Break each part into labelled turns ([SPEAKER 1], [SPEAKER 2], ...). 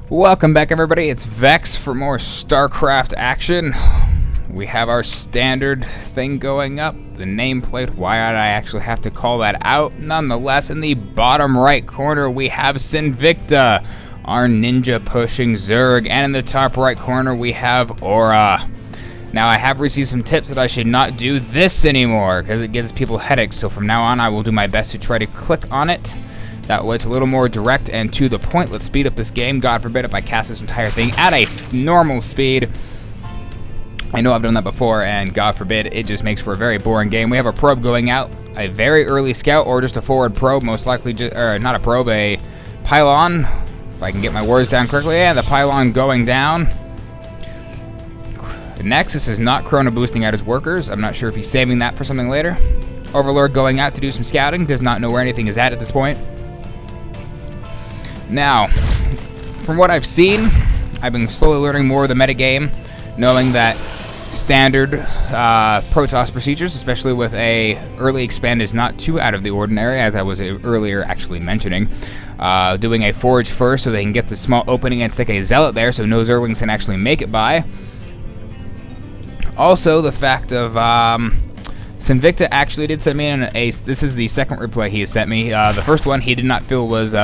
[SPEAKER 1] Welcome back, everybody. It's Vex for more Starcraft action. We have our standard thing going up, the nameplate. Why did I actually have to call that out? Nonetheless, in the bottom right corner, we have Sinvcta, our ninja pushing Zerg, and in the top right corner, we have AurorA. Now, I have received some tips that I should not do this anymore because it gives people headaches. So from now on, I will do my best to try to click on it. That way it's a little more direct and to the point. Let's speed up this game. God forbid if I cast this entire thing at a normal speed. I know I've done that before, and God forbid, it just makes for a very boring game. We have a probe going out, a very early scout, or just a forward probe, most likely, or not a probe, a pylon, if I can get my words down correctly. Yeah, the pylon going down. The Nexus is not chrono boosting out his workers. I'm not sure if he's saving that for something later. Overlord going out to do some scouting, does not know where anything is at this point. Now, from what I've seen, I've been slowly learning more of the metagame, knowing that standard Protoss procedures, especially with a early expand, is not too out of the ordinary, as I was earlier actually mentioning. Doing a forge first so they can get the small opening and stick a zealot there so no Zerglings can actually make it by. Also, the fact of Sinvcta actually did send me an ace. This is the second replay he has sent me. The first one he did not feel was,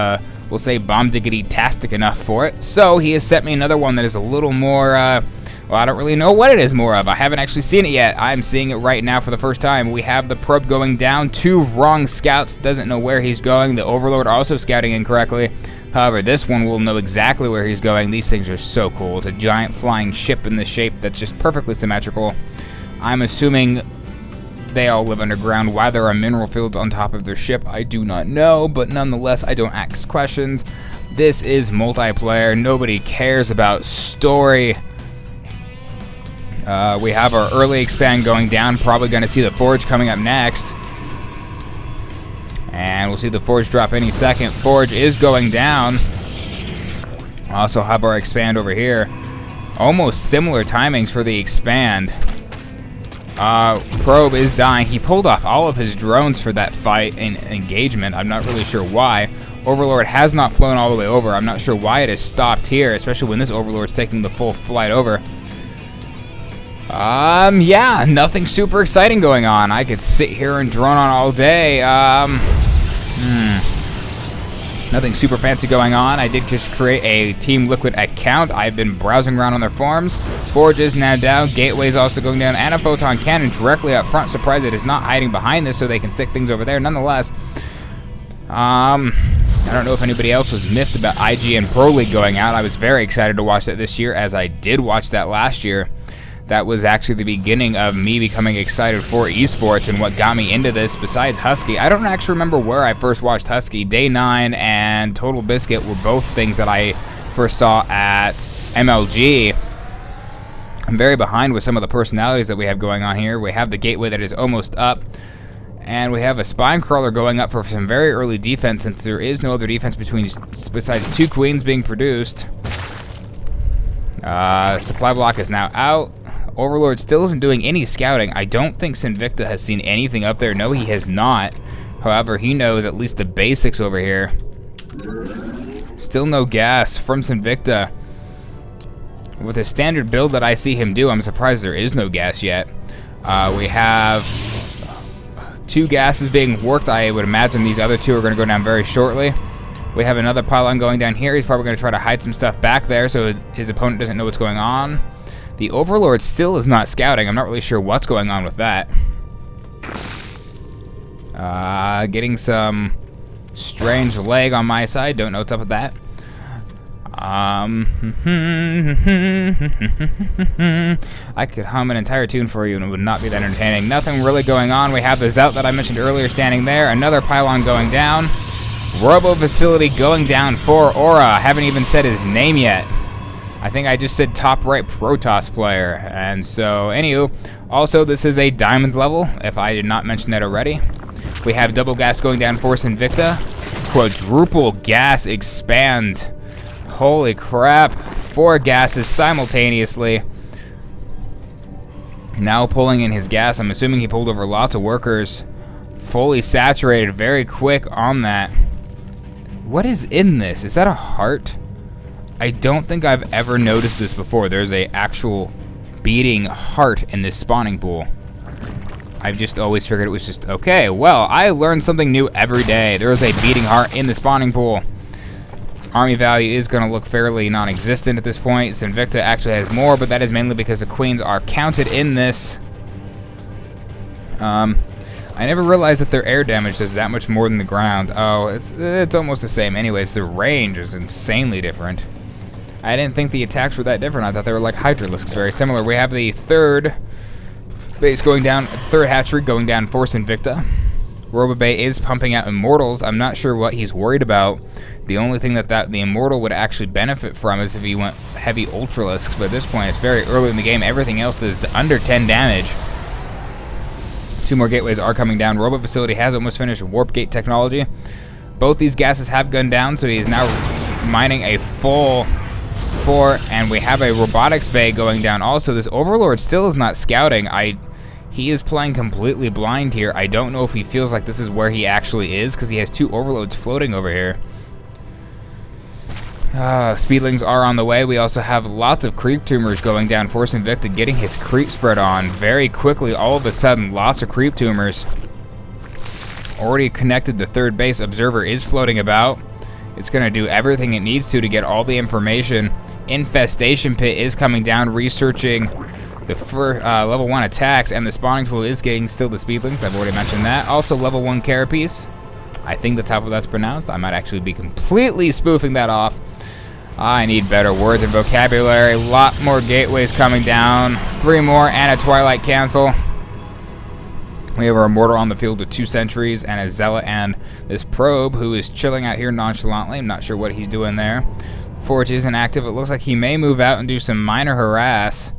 [SPEAKER 1] we'll say, bomb-diggity-tastic enough for it. So he has sent me another one that is a little more, well, I don't really know what it is more of. I haven't actually seen it yet. I'm seeing it right now for the first time. We have the probe going down. 2 wrong scouts. Doesn't know where he's going. The Overlord also scouting incorrectly. However, this one will know exactly where he's going. These things are so cool. It's a giant flying ship in the shape that's just perfectly symmetrical. I'm assuming they all live underground. Why there are mineral fields on top of their ship, I do not know, but nonetheless, I don't ask questions. This is multiplayer. Nobody cares about story. We have our early expand going down. Probably going to see the Forge coming up next. And we'll see the Forge drop any second. Forge is going down. Also have our expand over here. Almost similar timings for the expand. Probe is dying. He pulled off all of his drones for that fight and engagement. I'm not really sure why. Overlord has not flown all the way over. I'm not sure why it has stopped here, especially when this Overlord's taking the full flight over. Yeah, nothing super exciting going on. I could sit here and drone on all day. Nothing super fancy going on. I did just create a Team Liquid account. I've been browsing around on their forums. Forge is now down. Gateway is also going down. And a photon cannon directly up front. Surprised it is not hiding behind this so they can stick things over there. Nonetheless, I don't know if anybody else was miffed about IG and Pro League going out. I was very excited to watch that this year, as I did watch that last year. That was actually the beginning of me becoming excited for esports and what got me into this besides Husky. I don't actually remember where I first watched Husky. Day 9 and Total Biscuit were both things that I first saw at MLG. I'm very behind with some of the personalities that we have going on here. We have the gateway that is almost up. And we have a spine crawler going up for some very early defense, since there is no other defense besides 2 queens being produced. Supply block is now out. Overlord still isn't doing any scouting. I don't think Sinvcta has seen anything up there. No, he has not. However, he knows at least the basics over here. Still no gas from Sinvcta. With a standard build that I see him do, I'm surprised there is no gas yet. We have 2 gases being worked. I would imagine these other 2 are going to go down very shortly. We have another pylon going down here. He's probably going to try to hide some stuff back there so his opponent doesn't know what's going on. The Overlord still is not scouting. I'm not really sure what's going on with that. Getting some strange lag on my side. Don't know what's up with that. I could hum an entire tune for you and it would not be that entertaining. Nothing really going on. We have the Zout that I mentioned earlier standing there. Another pylon going down. Robo facility going down for AurorA. I haven't even said his name yet. I think I just said top right Protoss player. And so, anywho, also this is a diamond level, if I did not mention that already. We have double gas going down for Sinvcta. Quadruple gas expand. Holy crap. 4 gases simultaneously. Now pulling in his gas. I'm assuming he pulled over lots of workers. Fully saturated, very quick on that. What is in this? Is that a heart? I don't think I've ever noticed this before. There's a actual beating heart in this spawning pool. I've just always figured it was just, okay, well, I learn something new every day. There is a beating heart in the spawning pool. Army value is going to look fairly non-existent at this point. Sinvcta actually has more, but that is mainly because the queens are counted in this. I never realized that their air damage does that much more than the ground. Oh, it's almost the same. Anyways, the range is insanely different. I didn't think the attacks were that different. I thought they were like Hydralisks, very similar. We have the third base going down, third hatchery going down for Sinvcta. Robobay is pumping out Immortals. I'm not sure what he's worried about. The only thing that the Immortal would actually benefit from is if he went heavy Ultralisks, but at this point it's very early in the game. Everything else is under 10 damage. 2 more gateways are coming down. Robo Facility has almost finished Warp Gate technology. Both these gases have gunned down, so he is now mining a full 4, and we have a Robotics Bay going down also. This Overlord still is not scouting. He is playing completely blind here. I don't know if he feels like this is where he actually is, because he has 2 Overloads floating over here. Speedlings are on the way. We also have lots of creep tumors going down for Sinvcta, getting his creep spread on very quickly. All of a sudden, lots of creep tumors. Already connected the third base. Observer is floating about. It's going to do everything it needs to get all the information. Infestation Pit is coming down, researching the level 1 attacks, and the spawning pool is getting still the Speedlings. I've already mentioned that. Also, level 1 Carapace. I think the top of that's pronounced. I might actually be completely spoofing that off. I need better words and vocabulary. A lot more gateways coming down. 3 more and a Twilight Cancel. We have our Immortal on the field with 2 sentries and a Zealot and this Probe who is chilling out here nonchalantly. I'm not sure what he's doing there. Forge isn't active. It looks like he may move out and do some minor harass.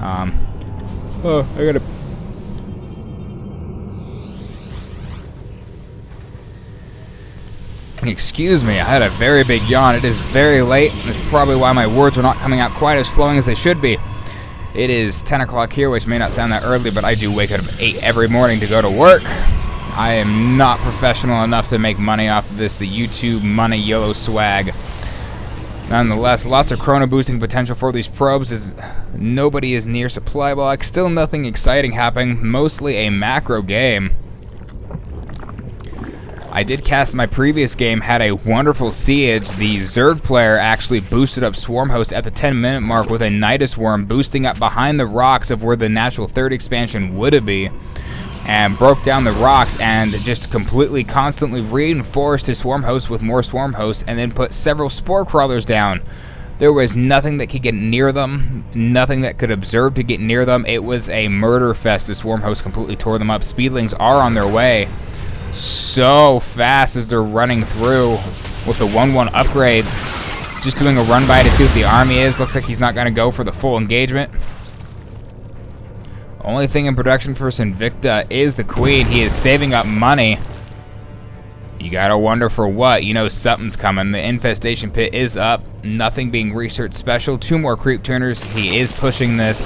[SPEAKER 1] Oh, I gotta... Excuse me, I had a very big yawn. It is very late, and it's probably why my words are not coming out quite as flowing as they should be. It is 10 o'clock here, which may not sound that early, but I do wake up at 8 every morning to go to work. I am not professional enough to make money off of this, the YouTube money YOLO swag. Nonetheless, lots of chrono boosting potential for these probes as nobody is near supply block. Still nothing exciting happening, mostly a macro game. I did cast my previous game, had a wonderful siege. The Zerg player actually boosted up Swarm Host at the 10-minute mark with a Nidus Worm, boosting up behind the rocks of where the natural 3rd expansion would be, and broke down the rocks and just completely constantly reinforced his Swarm Host with more Swarm Hosts, and then put several Spore Crawlers down. There was nothing that could get near them, nothing that could observe to get near them. It was a murder fest. The Swarm Host completely tore them up. Speedlings are on their way so fast as they're running through with the 1-1 upgrades. Just doing a run by to see what the army is. Looks like he's not going to go for the full engagement. Only thing in production for Sinvcta is the Queen. He is saving up money. You gotta wonder for what. You know something's coming. The Infestation Pit is up. Nothing being researched special. 2 more creep turners. He is pushing this.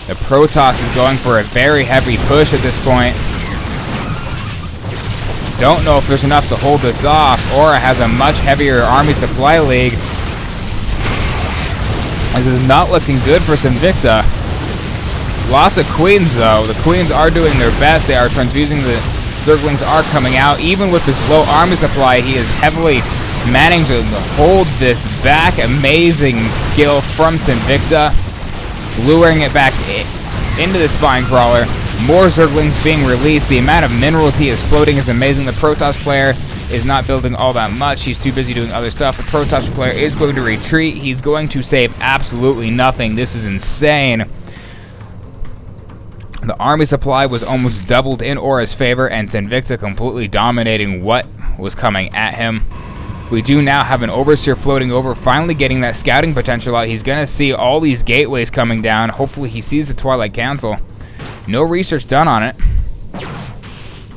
[SPEAKER 1] The Protoss is going for a very heavy push at this point. Don't know if there's enough to hold this off. AurorA has a much heavier army supply league. This is not looking good for Sinvcta. Lots of Queens though. The Queens are doing their best. They are transfusing. The Zerglings are coming out. Even with this low army supply, he is heavily managing to hold this back. Amazing skill from Sinvcta. Luring it back into the Spine Crawler. More Zerglings being released. The amount of minerals he is floating is amazing. The Protoss player is not building all that much. He's too busy doing other stuff. The Protoss player is going to retreat. He's going to save absolutely nothing. This is insane. The army supply was almost doubled in AurorA's favor, and Sinvcta completely dominating what was coming at him. We do now have an Overseer floating over, finally getting that scouting potential out. He's going to see all these gateways coming down. Hopefully he sees the Twilight Council. No research done on it.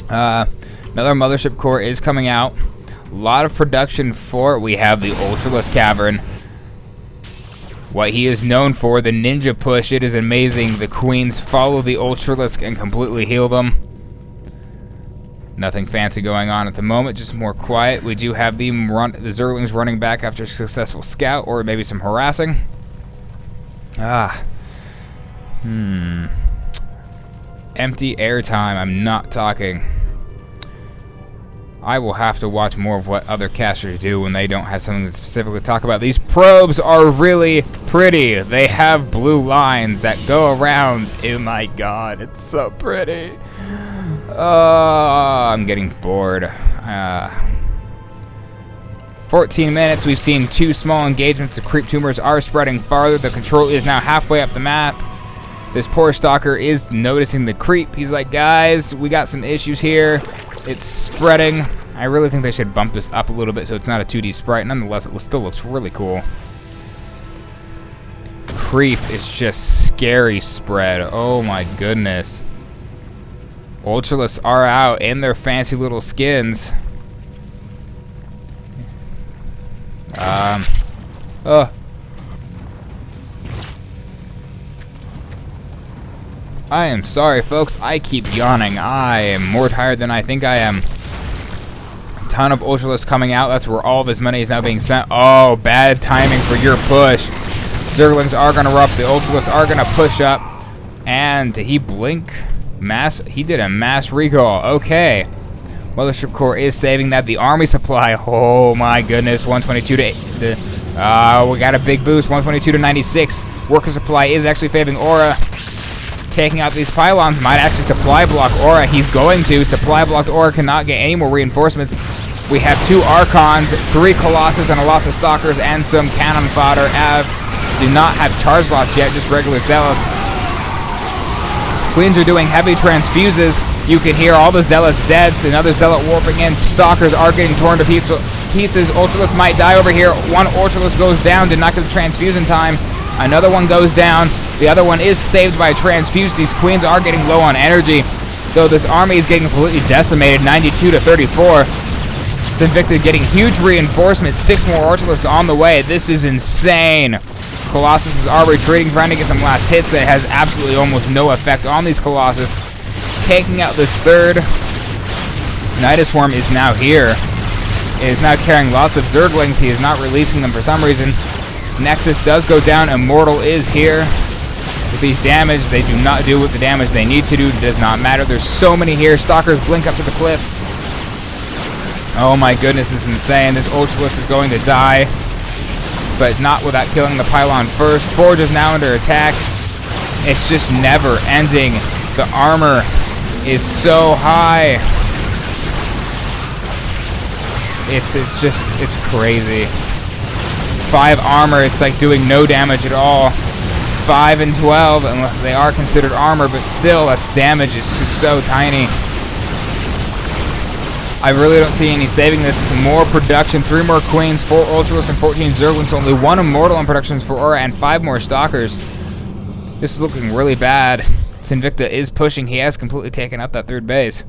[SPEAKER 1] Another Mothership Core is coming out. A lot of production for it. We have the Ultralisk Cavern. What he is known for, the ninja push, it is amazing. The Queens follow the Ultralisk and completely heal them. Nothing fancy going on at the moment, just more quiet. We do have the Zerglings running back after a successful scout, or maybe some harassing. Empty airtime, I'm not talking. I will have to watch more of what other casters do when they don't have something to specifically talk about. These probes are really pretty. They have blue lines that go around. Oh my god, it's so pretty. Oh, I'm getting bored. 14 minutes, we've seen 2 small engagements. The creep tumors are spreading farther. The control is now halfway up the map. This poor stalker is noticing the creep. He's like, guys, we got some issues here. It's spreading. I really think they should bump this up a little bit so it's not a 2D sprite. Nonetheless, it still looks really cool. Creep is just scary spread. Oh my goodness. Ultralists are out in their fancy little skins. I am sorry, folks. I keep yawning. I am more tired than I think I am. A ton of Ultralists coming out. That's where all of his money is now being spent. Oh, bad timing for your push. Zerglings are going to erupt. The Ultralists are going to push up. And did he blink? He did a mass recall. Okay. Mothership Core is saving that. The army supply. Oh my goodness. 122 to... we got a big boost. 122 to 96. Worker supply is actually favoring AurorA. Taking out these pylons might actually supply block AurorA. He's going to. Supply blocked AurorA cannot get any more reinforcements. We have 2 Archons, 3 Colossus, and a lot of Stalkers, and some cannon fodder. Do not have charge lots yet, just regular Zealots. Queens are doing heavy transfuses. You can hear all the Zealots dead. So another Zealot warping in. Stalkers are getting torn to pieces. Ultralists might die over here. One Ultralist goes down. Did not get the transfuse in time. Another one goes down. The other one is saved by a transfuse. These Queens are getting low on energy. Though this army is getting completely decimated. 92 to 34. Sinvcta getting huge reinforcements. 6 more Ultralists on the way. This is insane. Colossuses are retreating, trying to get some last hits. That has absolutely almost no effect on these Colossus. Taking out this 3rd. Nidus Worm is now here. It is now carrying lots of Zerglings. He is not releasing them for some reason. Nexus does go down. Immortal is here. With these damage, they do not do what the damage they need to do. It does not matter. There's so many here. Stalkers blink up to the cliff. Oh my goodness, this is insane. This Ultralist is going to die. But not without killing the pylon first. Forge is now under attack. It's just never ending. The armor is so high. It's crazy. 5 armor, it's like doing no damage at all. 5 and 12, unless they are considered armor, but still, that's damage. It's just so tiny. I really don't see any saving this. More production, 3 more Queens, 4 Ultralists, and 14 Zerglings. Only 1 Immortal in productions for AurorA, and 5 more Stalkers. This is looking really bad. Sinvcta is pushing. He has completely taken up that 3rd base.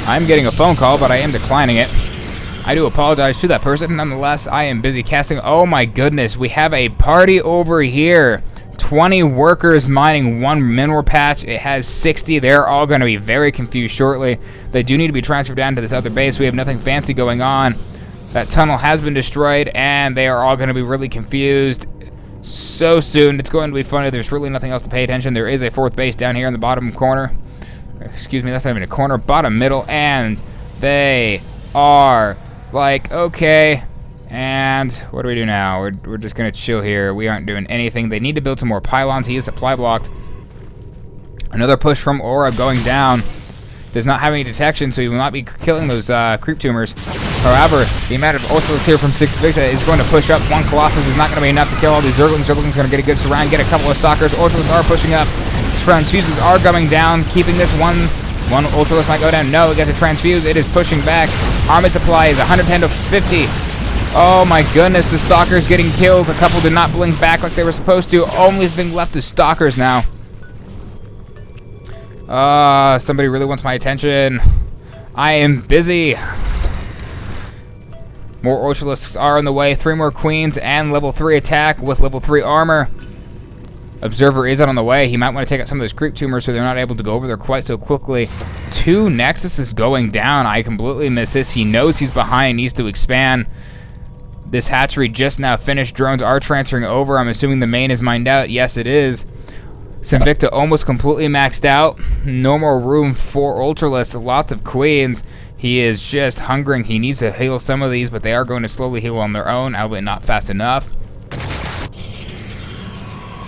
[SPEAKER 1] I'm getting a phone call, but I am declining it. I do apologize to that person. Nonetheless, I am busy casting. Oh my goodness, we have a party over here. 20 workers mining 1 mineral patch. It has 60. They're all going to be very confused shortly. They do need to be transferred down to this other base. We have nothing fancy going on. That tunnel has been destroyed, and they are all going to be really confused so soon. It's going to be funny. There's really nothing else to pay attention. There is a 4th base down here in the bottom corner. Excuse me, that's not even a corner. Bottom middle, and they are like, okay. And what do we do now? We're just going to chill here. We aren't doing anything. They need to build some more pylons. He is supply blocked. Another push from AurorA going down. Does not have any detection, so he will not be killing those creep tumors. However, the amount of Ultralists here from Sinvcta is going to push up. 1 Colossus is not going to be enough to kill all these Zerglings. Zerglings going to get a good surround, get a couple of Stalkers. Ultralists are pushing up. Transfuses are coming down, keeping this one Ultralist might go down. No, it gets a transfuse. It is pushing back. Army supply is 110 to 50. Oh my goodness, the Stalkers getting killed. A couple did not blink back like they were supposed to. Only thing left is Stalkers now. Somebody really wants my attention. I am busy. More Ultralisks are on the way. 3 more Queens and level 3 attack with level 3 armor. Observer is out on the way. He might want to take out some of those creep tumors so they're not able to go over there quite so quickly. 2 Nexus is going down. I completely missed this. He knows he's behind, needs to expand. This hatchery just now finished. Drones are transferring over. I'm assuming the main is mined out. Yes, it is. Sinvcta almost completely maxed out. No more room for Ultralisk. Lots of queens. He is just hungering. He needs to heal some of these, but they are going to slowly heal on their own, albeit not fast enough.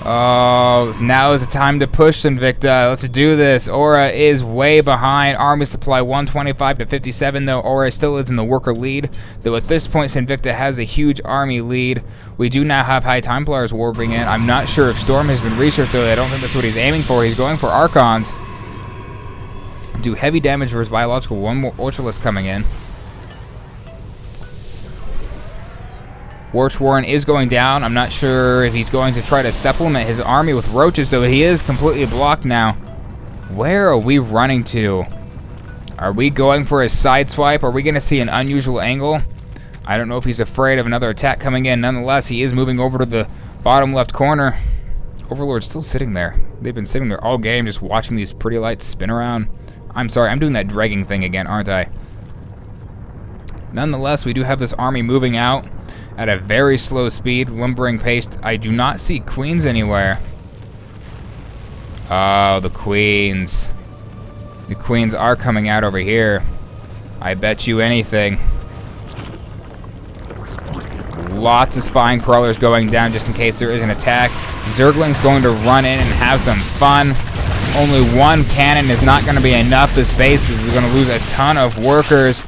[SPEAKER 1] Oh, now is the time to push Sinvcta. Let's do this. AurorA is way behind. Army supply 125 to 57, though. AurorA still is in the worker lead. Though at this point, Sinvcta has a huge army lead. We do now have High Templars warping in. I'm not sure if Storm has been researched, though. I don't think that's what he's aiming for. He's going for Archons. Do heavy damage versus biological. 1 more Ultralisk coming in. Warch Warren is going down. I'm not sure if he's going to try to supplement his army with roaches, though he is completely blocked now. Where are we running to? Are we going for a side swipe? Are we going to see an unusual angle? I don't know if he's afraid of another attack coming in. Nonetheless, he is moving over to the bottom left corner. Overlord's still sitting there. They've been sitting there all game just watching these pretty lights spin around. I'm sorry, I'm doing that dragging thing again, aren't I? Nonetheless, we do have this army moving out at a very slow speed, lumbering pace. I do not see queens anywhere. Oh, the queens. The queens are coming out over here. I bet you anything. Lots of spine crawlers going down just in case there is an attack. Zergling's going to run in and have some fun. Only 1 cannon is not going to be enough. This base is going to lose a ton of workers.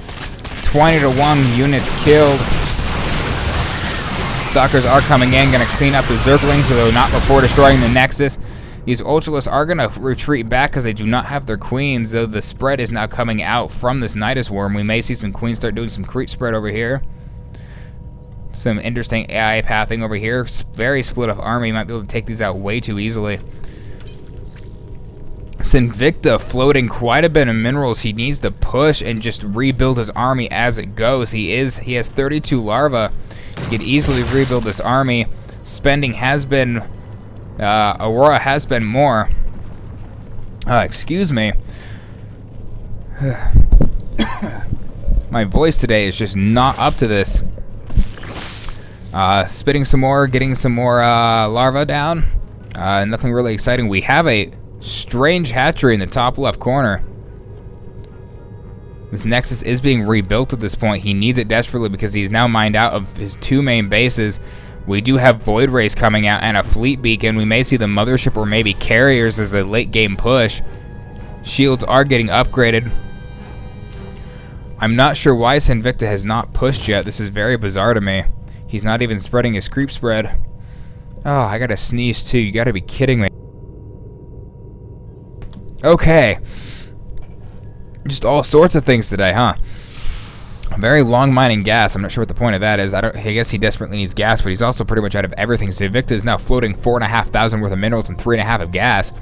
[SPEAKER 1] 20 to 1 units killed. Stalkers are coming in, going to clean up the Zerglings, though not before destroying the Nexus. These Ultralisks are going to retreat back because they do not have their queens, though the spread is now coming out from this Nidus Worm. We may see some queens start doing some creep spread over here. Some interesting AI pathing over here. Very split up army. Might be able to take these out way too easily. Sinvcta floating quite a bit of minerals. He needs to push and just rebuild his army as it goes. He has 32 larvae. He could easily rebuild this army. Spending has been AurorA has been more. Excuse me. My voice today is just not up to this. Spitting some more, getting some more larvae down. Nothing really exciting. We have a strange hatchery in the top left corner. This Nexus is being rebuilt at this point. He needs it desperately because he's now mined out of his 2 main bases. We do have Void Rays coming out and a fleet beacon. We may see the mothership or maybe carriers as a late game push. Shields are getting upgraded. I'm not sure why Sinvcta has not pushed yet. This is very bizarre to me. He's not even spreading his creep spread. Oh, I gotta sneeze too. You gotta be kidding me. Okay. Just all sorts of things today, huh? Very long mining gas. I'm not sure what the point of that is. I guess he desperately needs gas, but he's also pretty much out of everything. Sinvcta is now floating 4,500 worth of minerals and 3.5 of gas.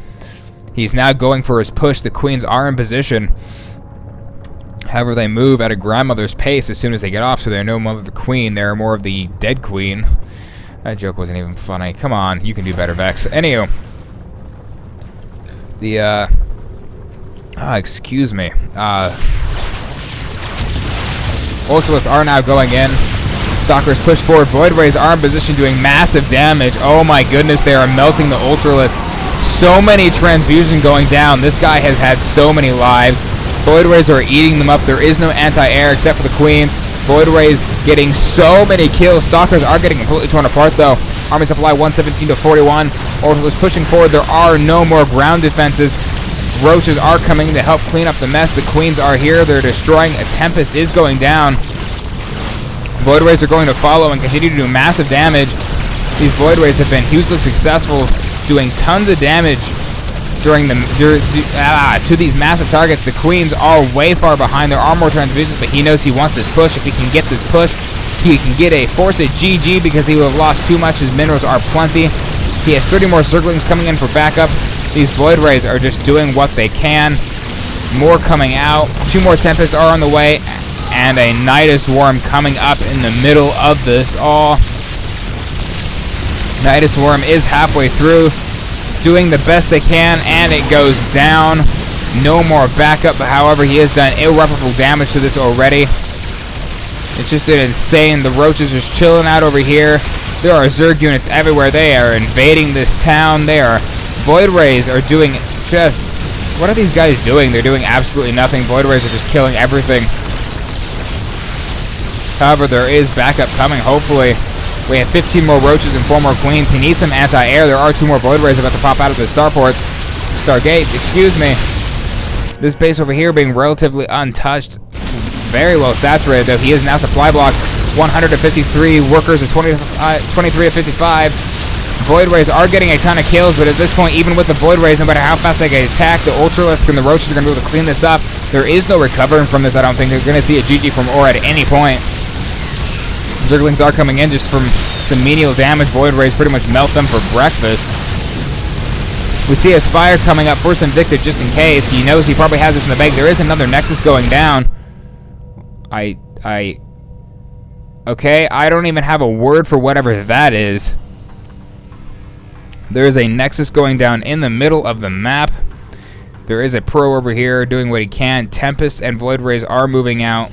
[SPEAKER 1] He's now going for his push. The queens are in position. However, they move at a grandmother's pace as soon as they get off, so they're no more of the queen. They're more of the dead queen. That joke wasn't even funny. Come on, you can do better, Vex. Anywho. Excuse me. Ultralisks are now going in. Stalkers push forward. Void Rays are in position doing massive damage. Oh my goodness, they are melting the Ultralisk. So many transfusion going down. This guy has had so many lives. Void Rays are eating them up. There is no anti-air except for the queens. Void Rays getting so many kills. Stalkers are getting completely torn apart though. Army supply 117 to 41. Ultralisks pushing forward. There are no more ground defenses. Roaches are coming to help clean up the mess. The queens are here. They're destroying. A Tempest is going down. Void Rays are going to follow and continue to do massive damage. These Void Rays have been hugely successful, doing tons of damage to these massive targets. The queens are way far behind. There are more transfusions, but he knows he wants this push. If he can get this push, he can get a force at GG because he will have lost too much. His minerals are plenty. He has 30 more Zerglings coming in for backup. These Void Rays are just doing what they can. More coming out. 2 more Tempests are on the way. And a Nidus Worm coming up in the middle of this all. Nidus Worm is halfway through. doing the best they can, and it goes down. No more backup, but however, he has done irreparable damage to this already. It's just insane. The roaches are chilling out over here. There are Zerg units everywhere. They are invading this town. Void Rays are doing just... What are these guys doing? They're doing absolutely nothing. Void Rays are just killing everything. However, there is backup coming, hopefully. We have 15 more roaches and 4 more queens. He needs some anti-air. There are 2 more Void Rays about to pop out of the starports. Stargates, excuse me. This base over here being relatively untouched. Very well saturated, though. He is now supply blocked. 153 workers of 23 to 55. Void Rays are getting a ton of kills, but at this point, even with the Void Rays, no matter how fast they get attacked, the Ultralisk and the Roaches are going to be able to clean this up. There is no recovering from this, I don't think. They're going to see a GG from AurorA at any point. Zerglings are coming in just from some menial damage. Void Rays pretty much melt them for breakfast. We see a Spire coming up for Sinvcta just in case. He knows he probably has this in the bag. There is another Nexus going down. Okay, I don't even have a word for whatever that is. There is a Nexus going down in the middle of the map. There is a Pro over here doing what he can. Tempest and Void Rays are moving out.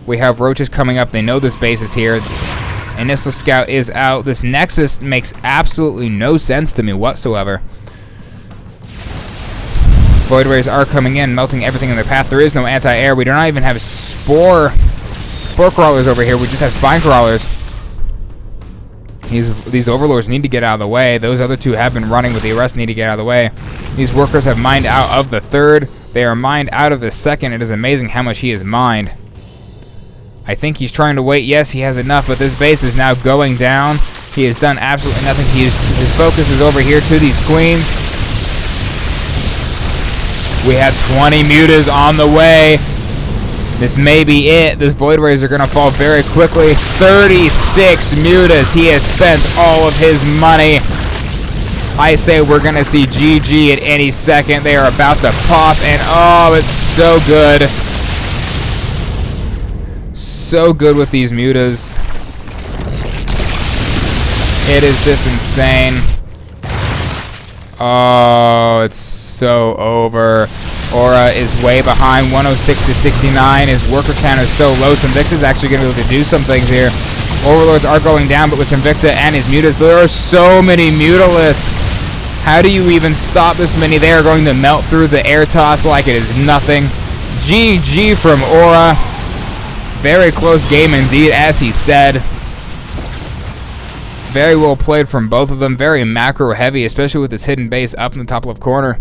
[SPEAKER 1] We have Roaches coming up. They know this base is here. Initial Scout is out. This Nexus makes absolutely no sense to me whatsoever. Void Rays are coming in, melting everything in their path. There is no anti-air. We do not even have Spore Crawlers over here. We just have Spine Crawlers. These Overlords need to get out of the way. Those other 2 have been running, but the rest need to get out of the way. These workers have mined out of the 3rd. They are mined out of the 2nd. It is amazing how much he has mined. I think he's trying to wait. Yes, he has enough, but this base is now going down. He has done absolutely nothing. His focus is over here to these queens. We have 20 mutas on the way. This may be it. Those Void Rays are going to fall very quickly. 36 mutas. He has spent all of his money. I say we're going to see GG at any second. They are about to pop, and oh, it's so good. So good with these mutas. It is just insane. Oh, it's so over. AurorA is way behind, 106 to 69. His worker count is so low. Sinvcta is actually going to be able to do some things here. Overlords are going down, but with Sinvcta and his mutas, there are so many mutalisks. How do you even stop this many? They are going to melt through the air toss like it is nothing. GG from AurorA. Very close game indeed, as he said. Very well played from both of them. Very macro heavy, especially with this hidden base up in the top left corner.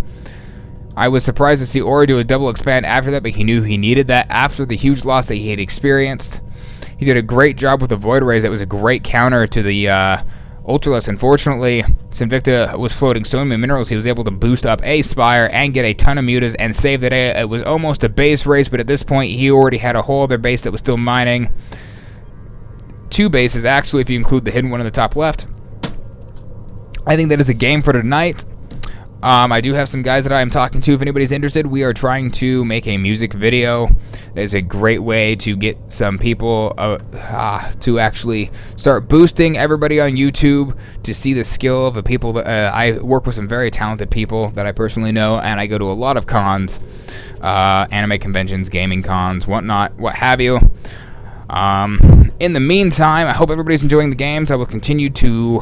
[SPEAKER 1] I was surprised to see AurorA do a double expand after that, but he knew he needed that after the huge loss that he had experienced. He did a great job with the Void Rays. That was a great counter to the Ultralisk. Unfortunately, Sinvcta was floating so many minerals, he was able to boost up a Spire and get a ton of mutas and save the day. It was almost a base race, but at this point, he already had a whole other base that was still mining. 2 bases, actually, if you include the hidden one in the top left. I think that is a game for tonight. I do have some guys that I am talking to. If anybody's interested, we are trying to make a music video. It is a great way to get some people to actually start boosting everybody on YouTube to see the skill of the people that I work with. Some very talented people that I personally know, and I go to a lot of cons, anime conventions, gaming cons, whatnot, what have you. In the meantime, I hope everybody's enjoying the games. I will continue to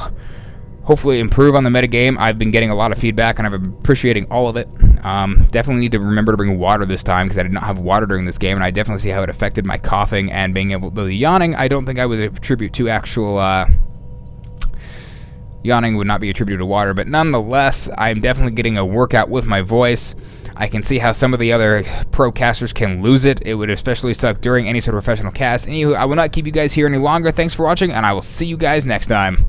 [SPEAKER 1] hopefully improve on the metagame. I've been getting a lot of feedback, and I'm appreciating all of it. Definitely need to remember to bring water this time, because I did not have water during this game, and I definitely see how it affected my coughing and being able to... The yawning, I don't think I would attribute to actual... yawning would not be attributed to water, but nonetheless, I'm definitely getting a workout with my voice. I can see how some of the other pro casters can lose it. It would especially suck during any sort of professional cast. Anywho, I will not keep you guys here any longer. Thanks for watching, and I will see you guys next time.